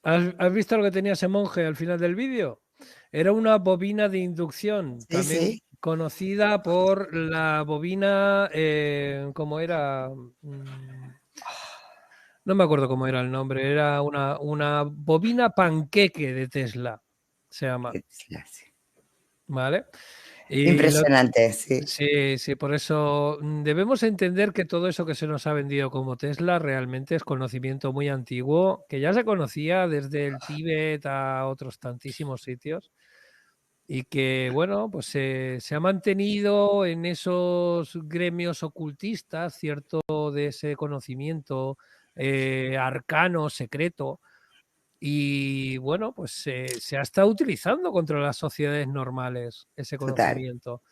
¿Has visto lo que tenía ese monje al final del vídeo? Era una bobina de inducción, Sí, también sí. conocida por la bobina, ¿cómo era? No me acuerdo cómo era el nombre, era una bobina panqueque de Tesla, se llama, ¿vale? Y Impresionante, sí. sí, sí, por eso debemos entender que todo eso que se nos ha vendido como Tesla realmente es conocimiento muy antiguo, que ya se conocía desde el Tíbet a otros tantísimos sitios y que, bueno, pues se ha mantenido en esos gremios ocultistas cierto de ese conocimiento arcano, secreto, y bueno, pues se ha estado utilizando contra las sociedades normales ese Total. conocimiento.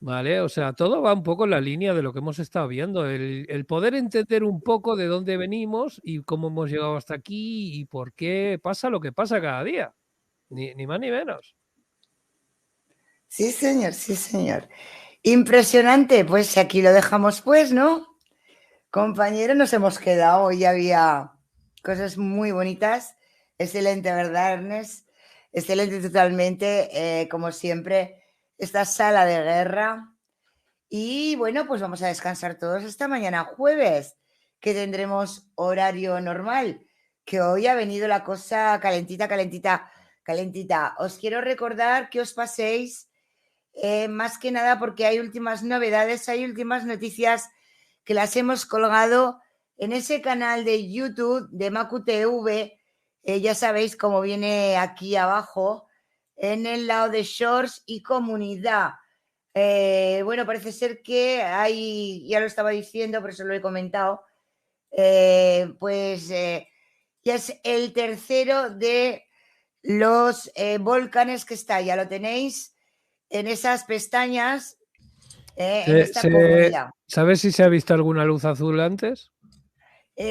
Vale, o sea, todo va un poco en la línea de lo que hemos estado viendo, el poder entender un poco de dónde venimos y cómo hemos llegado hasta aquí y por qué pasa lo que pasa cada día, ni más ni menos. Sí, señor, sí, señor. Impresionante, pues aquí lo dejamos pues, ¿no? Compañero, nos hemos quedado, hoy había cosas muy bonitas. Excelente, ¿verdad, Ernest? Excelente totalmente, como siempre, esta sala de guerra. Y bueno, pues vamos a descansar todos hasta mañana jueves, que tendremos horario normal, que hoy ha venido la cosa calentita, calentita, calentita. Os quiero recordar que os paséis, más que nada porque hay últimas novedades, hay últimas noticias que las hemos colgado en ese canal de YouTube de MacuTV. Ya sabéis cómo viene aquí abajo, en el lado de Shorts y comunidad. Bueno, parece ser que hay, ya lo estaba diciendo, por eso lo he comentado, ya es el tercero de los volcanes que está, ya lo tenéis en esas pestañas, en esta comunidad. ¿Sabes si se ha visto alguna luz azul antes?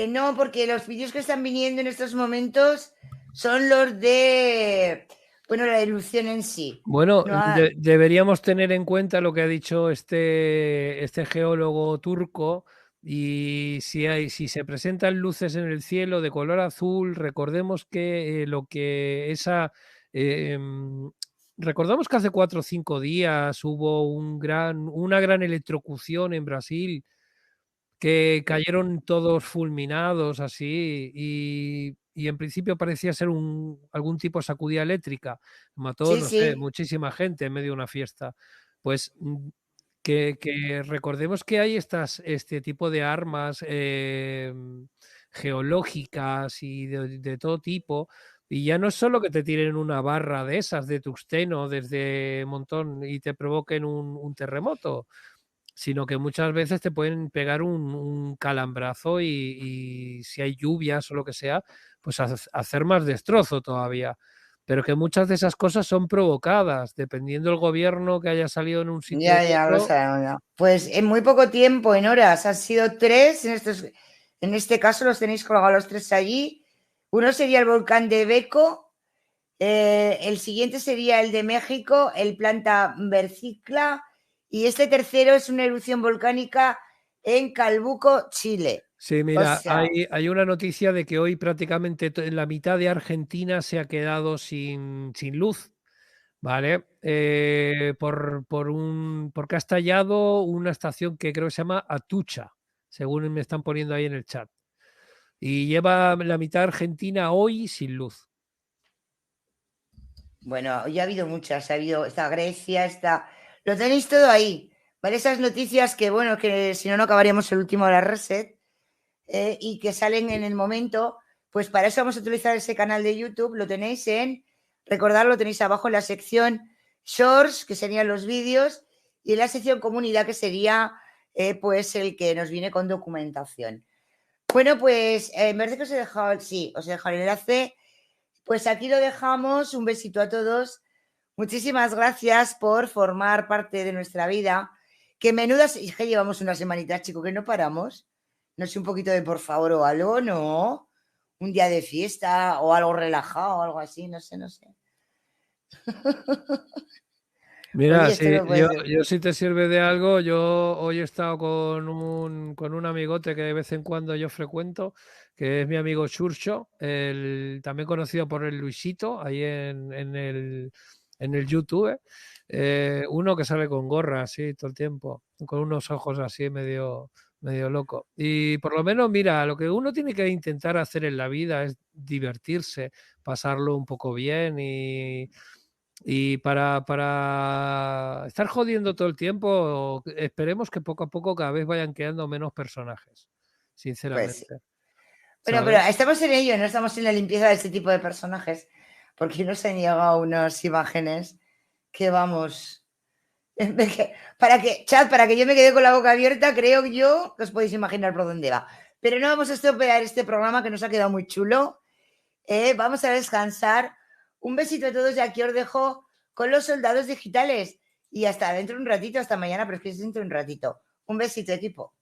No, porque los vídeos que están viniendo en estos momentos son los de, bueno, la erupción en sí. Bueno, No ha- deberíamos tener en cuenta lo que ha dicho este geólogo turco y si se presentan luces en el cielo de color azul, recordemos que eh, em, recordamos que hace 4 o 5 días hubo una gran electrocución en Brasil que cayeron todos fulminados así y en principio parecía ser algún tipo de sacudida eléctrica. Mató, Sí, no sé, sí, muchísima gente en medio de una fiesta. Pues que recordemos que hay este tipo de armas geológicas y de todo tipo. Y ya no es solo que te tiren una barra de esas de tungsteno desde un montón y te provoquen un terremoto, sino que muchas veces te pueden pegar un calambrazo y si hay lluvias o lo que sea, pues hacer más destrozo todavía. Pero que muchas de esas cosas son provocadas, dependiendo del gobierno que haya salido en un sitio ya, u ya lo otro. sabemos. Ya. Pues en muy poco tiempo, en horas, han sido tres. En este caso los tenéis colgados los tres allí. Uno sería el volcán de Beco, el siguiente sería el de México, el Planta Versicla, y este tercero es una erupción volcánica en Calbuco, Chile. Sí, O mira, sea, hay una noticia de que hoy prácticamente la mitad de Argentina se ha quedado sin luz. Vale, porque ha estallado una estación que creo que se llama Atucha, según me están poniendo ahí en el chat. Y lleva la mitad de Argentina hoy sin luz. bueno, ya ha habido muchas, ha habido esta Grecia, esta... Lo tenéis todo ahí, ¿vale? Esas noticias que, bueno, que si no, no acabaríamos el último de la reset, y que salen en el momento, pues para eso vamos a utilizar ese canal de YouTube, lo tenéis recordad, lo tenéis abajo en la sección Shorts, que serían los vídeos, y en la sección Comunidad, que sería pues el que nos viene con documentación. Bueno, pues en vez de que os he dejado, sí, os he dejado el enlace, pues aquí lo dejamos, un besito a todos, muchísimas gracias por formar parte de nuestra vida, que menudas, es que llevamos una semanita, chico, que no paramos, no sé, un poquito de por favor o algo, no, un día de fiesta o algo relajado o algo así, no sé, no sé. Mira, Oye, esto sí, no puede ser. yo si te sirve de algo, yo hoy he estado con un amigote que de vez en cuando yo frecuento, que es mi amigo Churcho, también conocido por el Luisito, ahí en el YouTube. Uno que sale con gorra así todo el tiempo, con unos ojos así medio loco. Y por lo menos, mira, lo que uno tiene que intentar hacer en la vida es divertirse, pasarlo un poco bien y para estar jodiendo todo el tiempo, esperemos que poco a poco cada vez vayan quedando menos personajes, Pues sí. sinceramente, Bueno, pero ¿sabes? estamos en ello, no estamos en la limpieza de este tipo de personajes, porque nos han llegado unas imágenes que vamos. Para que yo me quede con la boca abierta, creo yo que os podéis imaginar por dónde va. Pero no vamos a estropear este programa que nos ha quedado muy chulo. Vamos a descansar. Un besito a todos y aquí os dejo con los soldados digitales. Y hasta dentro de un ratito, hasta mañana, pero es que es dentro de un ratito. Un besito, equipo.